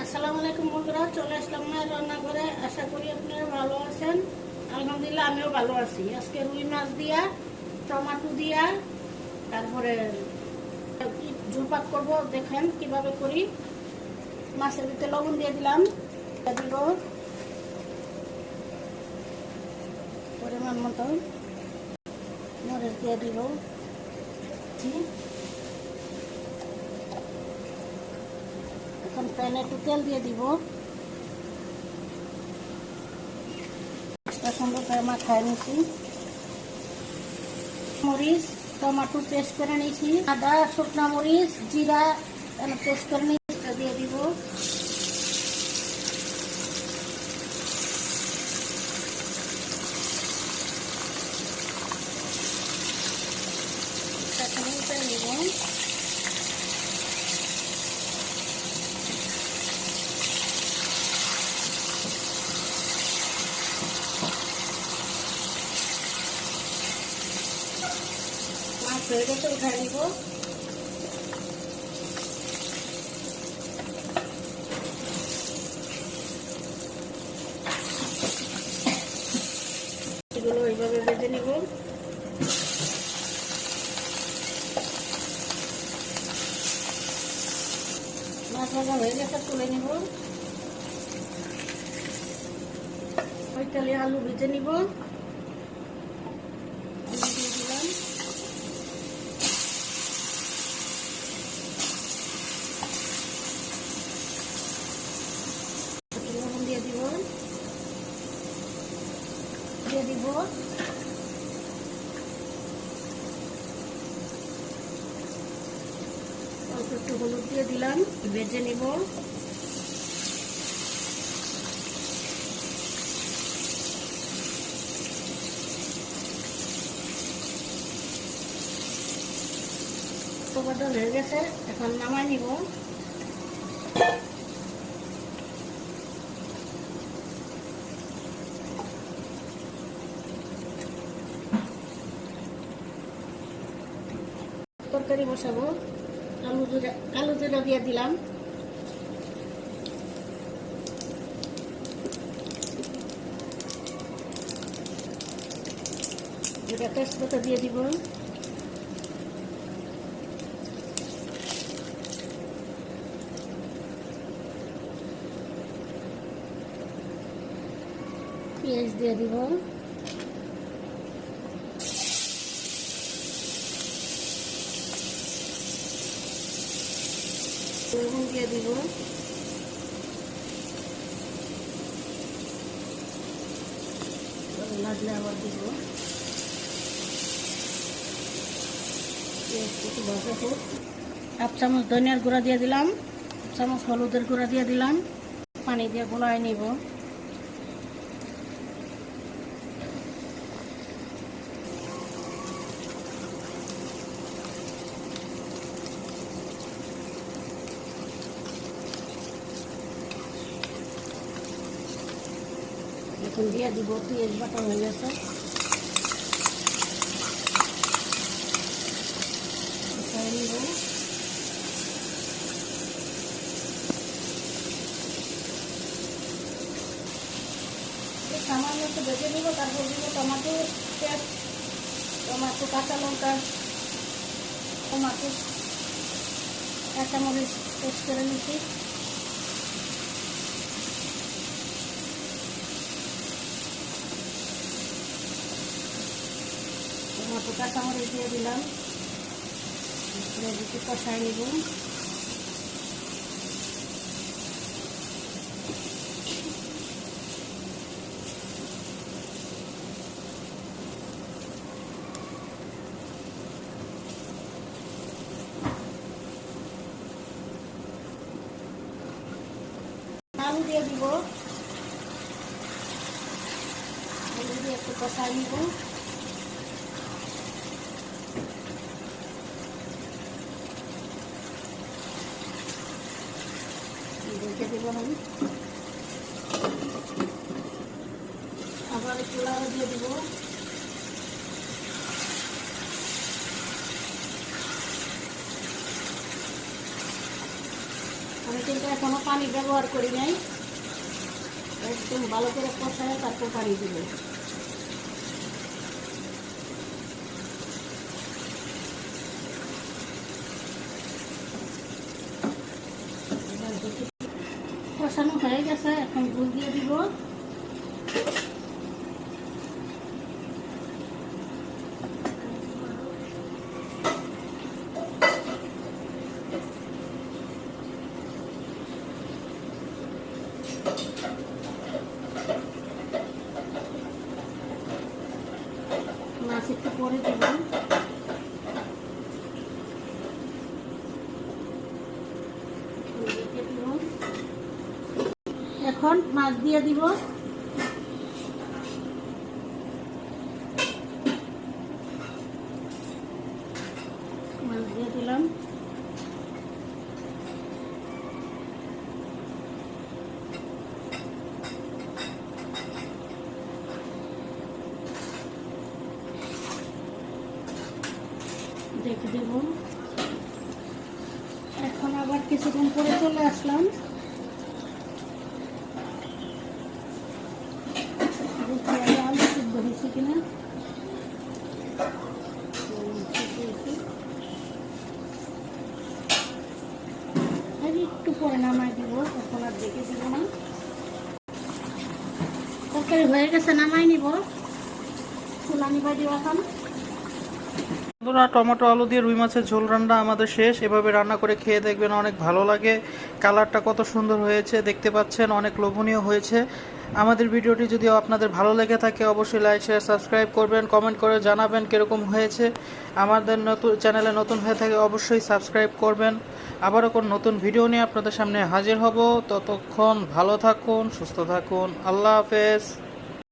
আসসালামু আলাইকুম বন্ধুরা, চলে আসলাম মায়ের রান্নাঘরে। আশা করি আপনারা ভালো আছেন। আলহামদুলিল্লাহ আমিও ভালো আছি। আজকে রুই মাছ দিয়া, টমেটো দিয়া, তারপরে ঝুলপাক করবো। দেখেন কিভাবে করি। মাছের ভিতরে লবণ দিয়ে দিলাম, দিব পরিমাণ মতো, মরিচ দিয়ে দিব, এখন প্যানে একটু তেল দিয়ে দিব। সুন্দর করে মাখায় নিয়েছি। মরিচ টমেটো পেস্ট করে নিয়েছি, আদা শুকনো মরিচ জিরা পেস্ট করে নিয়েছি, দিয়ে দিব। হয়ে গেছে, উঠাই দিব। এগুলো এইভাবে ভেজে নিব। মাছ ভাজা হয়ে গেছে, তুলে নিব। ওই তেলে আলু ভেজে নিব। দিয়ে দিব অল্প একটু হলুদ দিয়ে দিলাম, ভেজে নিব। টমেটো হয়ে গেছে, এখন নামাই নিব। তরকারি বসাবো। কালো জিরা দিয়ে দিলাম, তেজপাতা দিয়ে দিব, পেঁয়াজ দিয়ে দিব, লবণ দিয়ে দিব, লাগলে আবার দিব। হাফ চামচ ধনিয়ার গুঁড়া দিয়ে দিলাম, হাফ চামচ হলুদের গুঁড়া দিয়ে দিলাম, পানি দিয়ে গোলায় নিব। এখন দিয়ে দিব, পেঁয়াজ বাটা হয়ে গেছে। সামান্য একটু ভেজে নিব, তারপর দিব টমেটো পেস্ট, টমেটো কাঁচা লঙ্কা, টমেটো কাঁচামরিচ পেস্ট করে নিচ্ছি। টমেটো কাঁচামরিচ দিয়ে দিলাম, একটু কষাই নিব। আলু দিয়ে দিব, আলু দিয়ে একটু কষাই নিব। রেখে দেব, আমি আবার একটু লাউ দিয়ে দিব। কিন্তু এখনো পানি ব্যবহার করি নাই, একদম ভালো করে কষায় তারপর পানি দিব। কষানো হয়ে গেছে, এখন ঝোল দিয়ে দিব। মাছ একটু পরে দিব। এখন মাছ দিয়ে দিব। মাছ দিয়ে দিলাম। দেখে দেব। এখন আবার কিছুক্ষণ পরে চলে আসলাম। আলু সিদ্ধ হয়েছে কিনা, একটু পরে নামাই দিব, এখন আর দেখে দিব না। তরকারি হয়ে গেছে, নামাই নিব। চুলা নিবাই দিব এখন। বন্ধুরা, টমেটো আলু দিয়ে রুই মাছের ঝোল রান্না আমাদের শেষ। এভাবে রান্না করে খেয়ে দেখবেন, অনেক ভালো লাগে। কালারটা কত সুন্দর হয়েছে দেখতে পাচ্ছেন, অনেক লোভনীয় হয়েছে। আমাদের ভিডিওটি যদি আপনাদের ভালো লেগে থাকে অবশ্যই লাইক শেয়ার সাবস্ক্রাইব করবেন, কমেন্ট করে জানাবেন কীরকম হয়েছে। আমাদের নতুন চ্যানেলে নতুন হয়ে থাকে অবশ্যই সাবস্ক্রাইব করবেন। আবারও কোন নতুন ভিডিও নিয়ে আপনাদের সামনে হাজির হব। ততক্ষণ ভালো থাকুন, সুস্থ থাকুন। আল্লাহ হাফেজ।